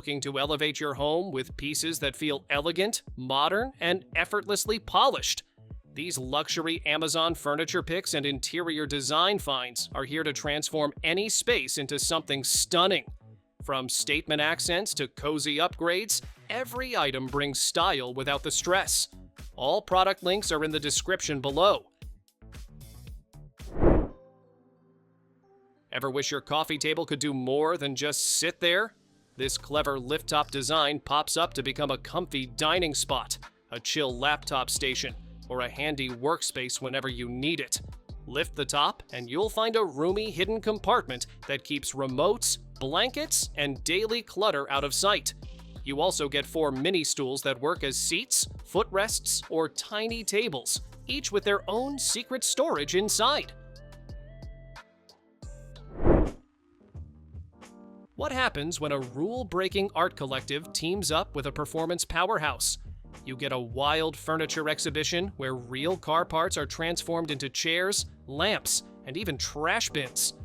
Looking to elevate your home with pieces that feel elegant, modern, and effortlessly polished? These luxury Amazon furniture picks and interior design finds are here to transform any space into something stunning. From statement accents to cozy upgrades, every item brings style without the stress. All product links are in the description below. Ever wish your coffee table could do more than just sit there? This clever lift-top design pops up to become a comfy dining spot, a chill laptop station, or a handy workspace whenever you need it. Lift the top and you'll find a roomy hidden compartment that keeps remotes, blankets, and daily clutter out of sight. You also get 4 mini stools that work as seats, footrests, or tiny tables, each with their own secret storage inside. What happens when a rule-breaking art collective teams up with a performance powerhouse? You get a wild furniture exhibition where real car parts are transformed into chairs, lamps, and even trash bins.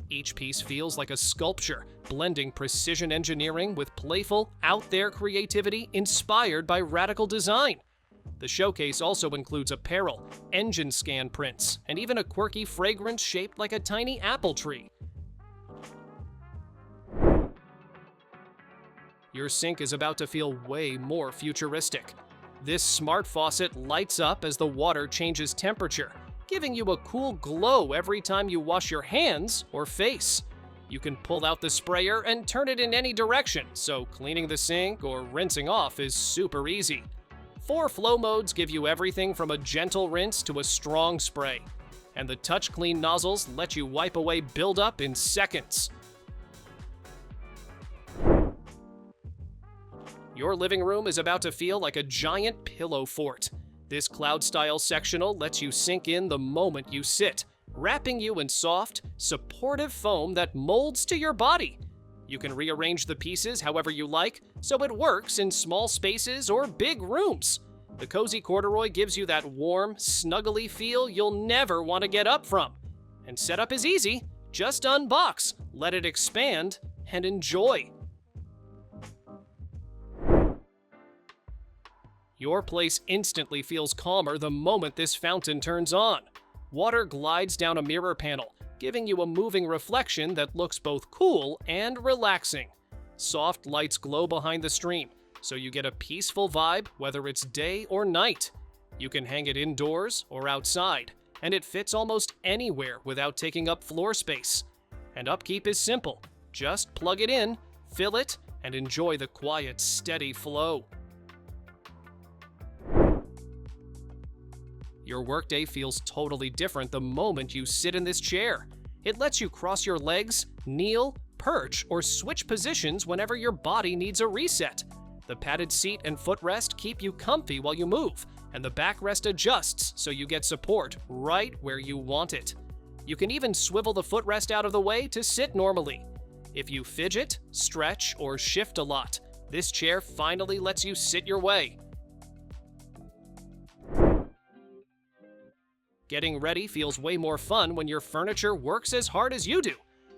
Each piece feels like a sculpture, blending precision engineering with playful, out-there creativity inspired by radical design. The showcase also includes apparel, engine scan prints, and even a quirky fragrance shaped like a tiny apple tree. Your sink is about to feel way more futuristic. This smart faucet lights up as the water changes temperature, giving you a cool glow every time you wash your hands or face. You can pull out the sprayer and turn it in any direction, so cleaning the sink or rinsing off is super easy. 4 flow modes give you everything from a gentle rinse to a strong spray, and the touch clean nozzles let you wipe away buildup in seconds. Your living room is about to feel like a giant pillow fort. This cloud-style sectional lets you sink in the moment you sit, wrapping you in soft, supportive foam that molds to your body. You can rearrange the pieces however you like, so it works in small spaces or big rooms. The cozy corduroy gives you that warm, snuggly feel you'll never want to get up from. And setup is easy. Just unbox, let it expand, and enjoy. Your place instantly feels calmer the moment this fountain turns on. Water glides down a mirror panel, giving you a moving reflection that looks both cool and relaxing. Soft lights glow behind the stream, so you get a peaceful vibe whether it's day or night. You can hang it indoors or outside, and it fits almost anywhere without taking up floor space. And upkeep is simple. Just plug it in, fill it, and enjoy the quiet, steady flow. Your workday feels totally different the moment you sit in this chair. It lets you cross your legs, kneel, perch, or switch positions whenever your body needs a reset. The padded seat and footrest keep you comfy while you move, and the backrest adjusts so you get support right where you want it. You can even swivel the footrest out of the way to sit normally. If you fidget, stretch, or shift a lot, this chair finally lets you sit your way. Getting ready feels way more fun when your furniture works as hard as you do.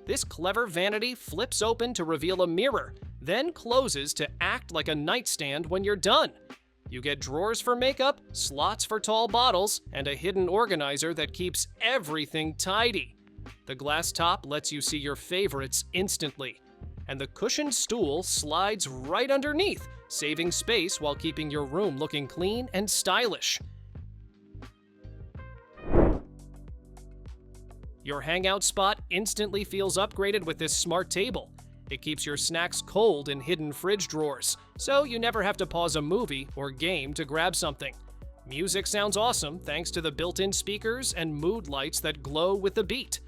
This clever vanity flips open to reveal a mirror, then closes to act like a nightstand when you're done. You get drawers for makeup, slots for tall bottles, and a hidden organizer that keeps everything tidy. The glass top lets you see your favorites instantly, and the cushioned stool slides right underneath, saving space while keeping your room looking clean and stylish. Your hangout spot instantly feels upgraded with this smart table. It keeps your snacks cold in hidden fridge drawers, so you never have to pause a movie or game to grab something. Music sounds awesome thanks to the built-in speakers and mood lights that glow with the beat.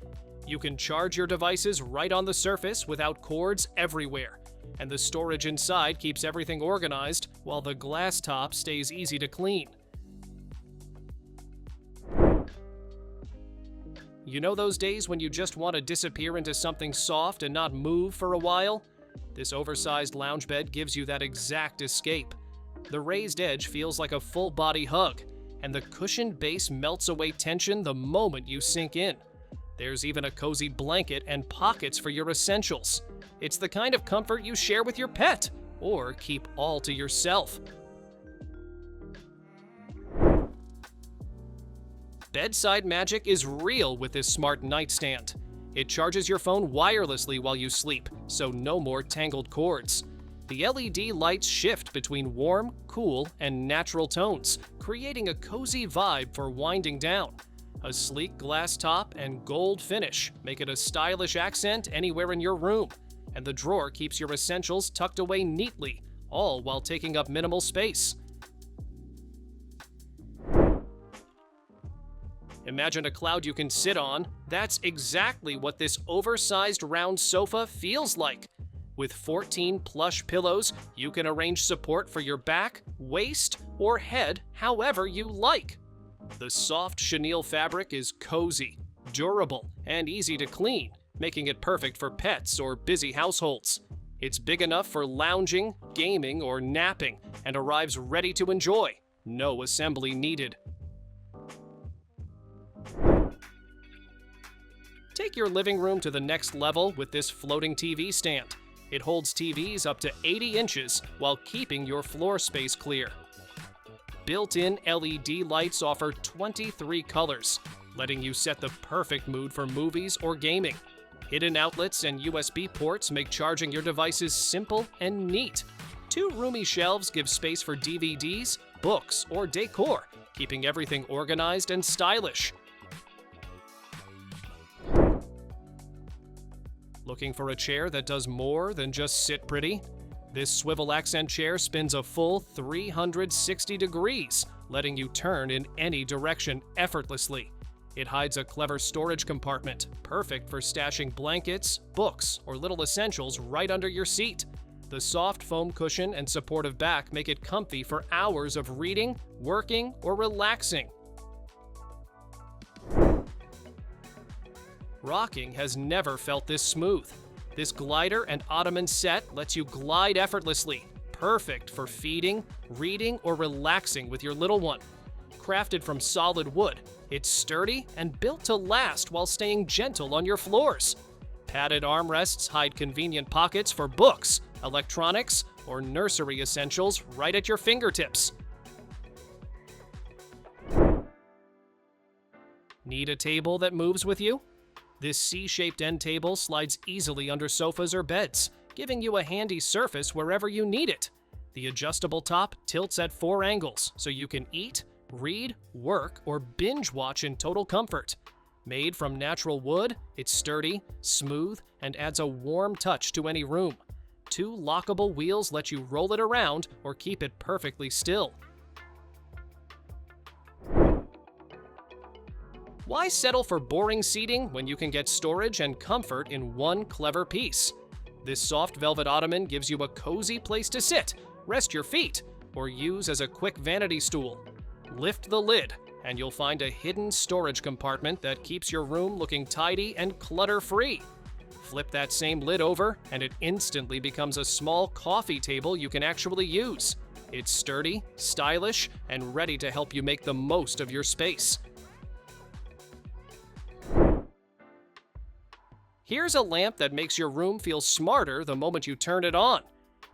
You can charge your devices right on the surface without cords everywhere, and the storage inside keeps everything organized while the glass top stays easy to clean. You know those days when you just want to disappear into something soft and not move for a while? This oversized lounge bed gives you that exact escape. The raised edge feels like a full-body hug, and the cushioned base melts away tension the moment you sink in. There's even a cozy blanket and pockets for your essentials. It's the kind of comfort you share with your pet. or keep all to yourself. Bedside magic is real with this smart nightstand. It charges your phone wirelessly while you sleep, so no more tangled cords. The LED lights shift between warm, cool, and natural tones, creating a cozy vibe for winding down. A sleek glass top and gold finish make it a stylish accent anywhere in your room, and the drawer keeps your essentials tucked away neatly, all while taking up minimal space. Imagine a cloud you can sit on. That's exactly what this oversized round sofa feels like. With 14 plush pillows, you can arrange support for your back, waist, or head however you like. The soft chenille fabric is cozy, durable, and easy to clean, making it perfect for pets or busy households. It's big enough for lounging, gaming, or napping, and arrives ready to enjoy. No assembly needed. Take your living room to the next level with this floating TV stand. It holds TVs up to 80 inches while keeping your floor space clear. Built-in LED lights offer 23 colors, letting you set the perfect mood for movies or gaming. Hidden outlets and USB ports make charging your devices simple and neat. 2 roomy shelves give space for DVDs, books, or decor, keeping everything organized and stylish. Looking for a chair that does more than just sit pretty? This swivel accent chair spins a full 360 degrees, letting you turn in any direction effortlessly. It hides a clever storage compartment, perfect for stashing blankets, books, or little essentials right under your seat. The soft foam cushion and supportive back make it comfy for hours of reading, working, or relaxing. Rocking has never felt this smooth. This glider and Ottoman set lets you glide effortlessly, perfect for feeding, reading, or relaxing with your little one. Crafted from solid wood, it's sturdy and built to last while staying gentle on your floors. Padded armrests hide convenient pockets for books, electronics, or nursery essentials right at your fingertips. Need a table that moves with you? This C-shaped end table slides easily under sofas or beds, giving you a handy surface wherever you need it. The adjustable top tilts at 4 angles, so you can eat, read, work, or binge watch in total comfort. Made from natural wood, it's sturdy, smooth, and adds a warm touch to any room. 2 lockable wheels let you roll it around or keep it perfectly still. Why settle for boring seating when you can get storage and comfort in one clever piece? This soft velvet ottoman gives you a cozy place to sit, rest your feet, or use as a quick vanity stool. Lift the lid, and you'll find a hidden storage compartment that keeps your room looking tidy and clutter-free. Flip that same lid over, and it instantly becomes a small coffee table you can actually use. It's sturdy, stylish, and ready to help you make the most of your space. Here's a lamp that makes your room feel smarter the moment you turn it on.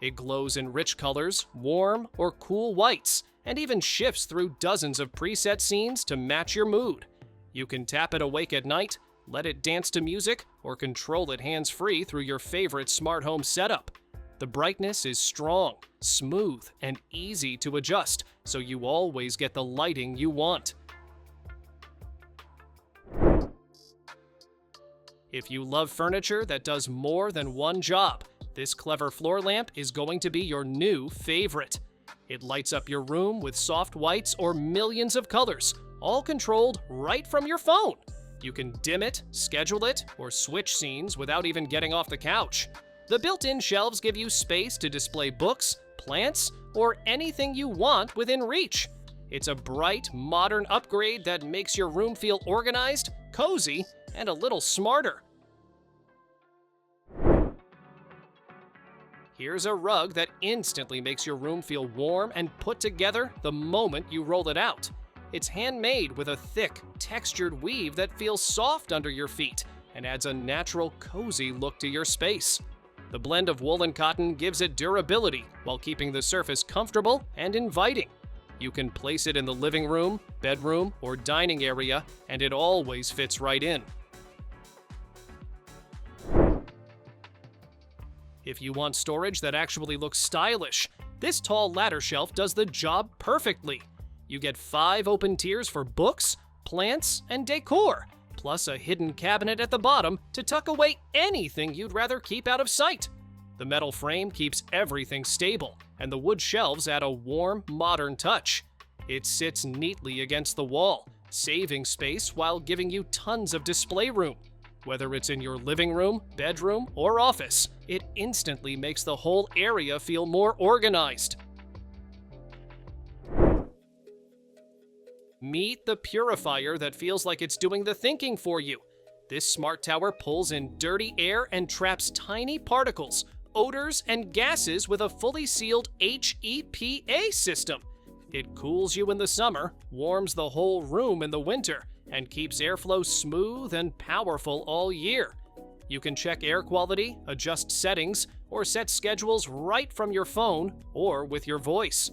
It glows in rich colors, warm or cool whites, and even shifts through dozens of preset scenes to match your mood. You can tap it awake at night, let it dance to music, or control it hands-free through your favorite smart home setup. The brightness is strong, smooth, and easy to adjust, so you always get the lighting you want. If you love furniture that does more than one job, this clever floor lamp is going to be your new favorite. It lights up your room with soft whites or millions of colors, all controlled right from your phone. You can dim it, schedule it, or switch scenes without even getting off the couch. The built-in shelves give you space to display books, plants, or anything you want within reach. It's a bright, modern upgrade that makes your room feel organized, cozy, and a little smarter. Here's a rug that instantly makes your room feel warm and put together the moment you roll it out. It's handmade with a thick, textured weave that feels soft under your feet and adds a natural, cozy look to your space. The blend of wool and cotton gives it durability while keeping the surface comfortable and inviting. You can place it in the living room, bedroom, or dining area, and it always fits right in. If you want storage that actually looks stylish, this tall ladder shelf does the job perfectly. You get 5 open tiers for books, plants, and decor, plus a hidden cabinet at the bottom to tuck away anything you'd rather keep out of sight. The metal frame keeps everything stable, and the wood shelves add a warm, modern touch. It sits neatly against the wall, saving space while giving you tons of display room. Whether it's in your living room, bedroom, or office, it instantly makes the whole area feel more organized. Meet the Purifier that feels like it's doing the thinking for you. This smart tower pulls in dirty air and traps tiny particles, odors, and gases with a fully sealed HEPA system. It cools you in the summer, warms the whole room in the winter, and keeps airflow smooth and powerful all year. You can check air quality, adjust settings, or set schedules right from your phone or with your voice.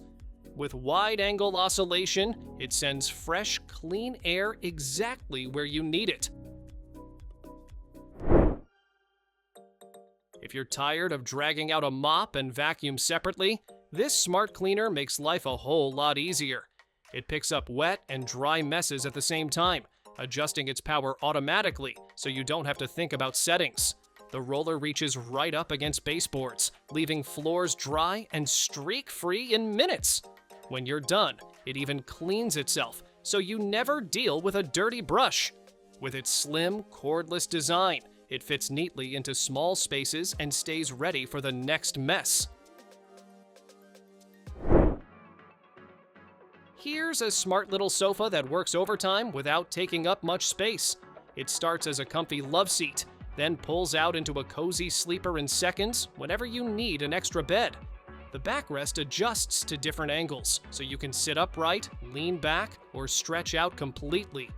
With wide-angle oscillation, it sends fresh, clean air exactly where you need it. If you're tired of dragging out a mop and vacuum separately, this smart cleaner makes life a whole lot easier. It picks up wet and dry messes at the same time, adjusting its power automatically so you don't have to think about settings. The roller reaches right up against baseboards, leaving floors dry and streak-free in minutes. When you're done, it even cleans itself, so you never deal with a dirty brush. With its slim, cordless design, it fits neatly into small spaces and stays ready for the next mess. Here's a smart little sofa that works overtime without taking up much space. It starts as a comfy Loveseat, then pulls out into a cozy sleeper in seconds whenever you need an extra bed. The backrest adjusts to different angles, so you can sit upright, lean back, or stretch out completely.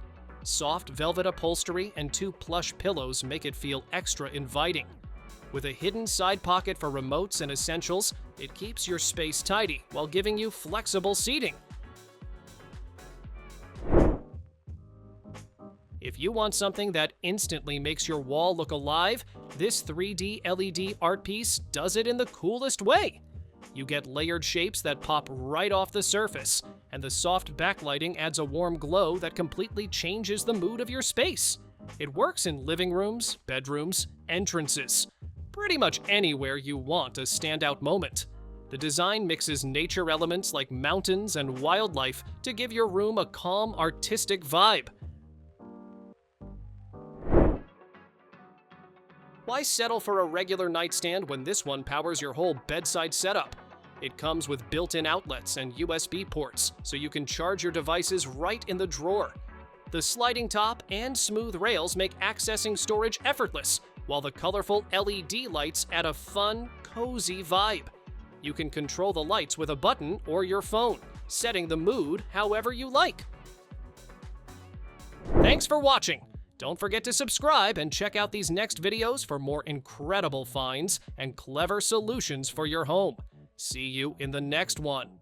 Soft velvet upholstery and 2 plush pillows make it feel extra inviting. With a hidden side pocket for remotes and essentials, it keeps your space tidy while giving you flexible seating. If you want something that instantly makes your wall look alive, this 3D LED art piece does it in the coolest way. You get layered shapes that pop right off the surface, and the soft backlighting adds a warm glow that completely changes the mood of your space. It works in living rooms, bedrooms, entrances, pretty much anywhere you want a standout moment. The design mixes nature elements like mountains and wildlife to give your room a calm, artistic vibe. Why settle for a regular nightstand when this one powers your whole bedside setup? It comes with built-in outlets and USB ports, so you can charge your devices right in the drawer. The sliding top and smooth rails make accessing storage effortless, while the colorful LED lights add a fun, cozy vibe. You can control the lights with a button or your phone, setting the mood however you like. Thanks for watching! Don't forget to subscribe and check out these next videos for more incredible finds and clever solutions for your home. See you in the next one.